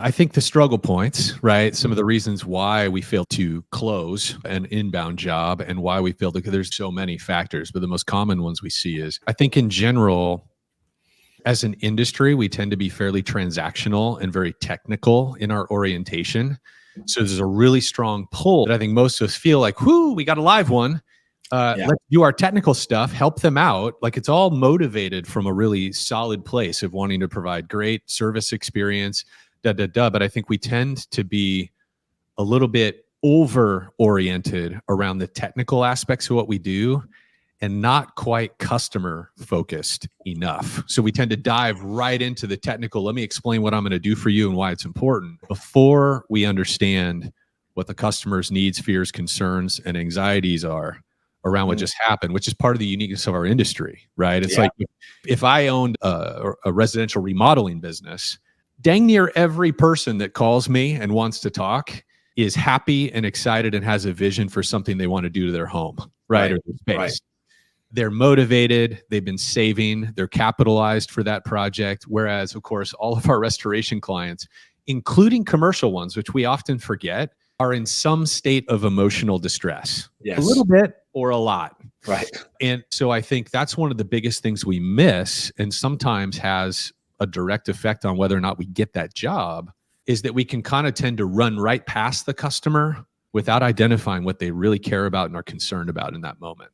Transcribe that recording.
I think the struggle points, right? Some of the reasons why we fail to close an inbound job and why we fail to, because there's so many factors, but the most common ones we see is, I think in general, as an industry, we tend to be fairly transactional and very technical in our orientation. So there's a really strong pull that I think most of us feel like, whoo, we got a live one. Let's do our technical stuff, help them out. Like it's all motivated from a really solid place of wanting to provide great service experience, But I think we tend to be a little bit over-oriented around the technical aspects of what we do and not quite customer focused enough. So we tend to dive right into the technical. Let me explain what I'm going to do for you and why it's important before we understand what the customer's needs, fears, concerns, and anxieties are around what just happened, which is part of the uniqueness of our industry, right? It's like if I owned a residential remodeling business, dang near every person that calls me and wants to talk is happy and excited and has a vision for something they want to do to their home, right? Or their space. Right. They're motivated, they've been saving, they're capitalized for that project. Whereas, of course, all of our restoration clients, including commercial ones, which we often forget, are in some state of emotional distress. Yes. A little bit or a lot. Right. And so I think that's one of the biggest things we miss, and sometimes has a direct effect on whether or not we get that job, is that we can kind of tend to run right past the customer without identifying what they really care about and are concerned about in that moment.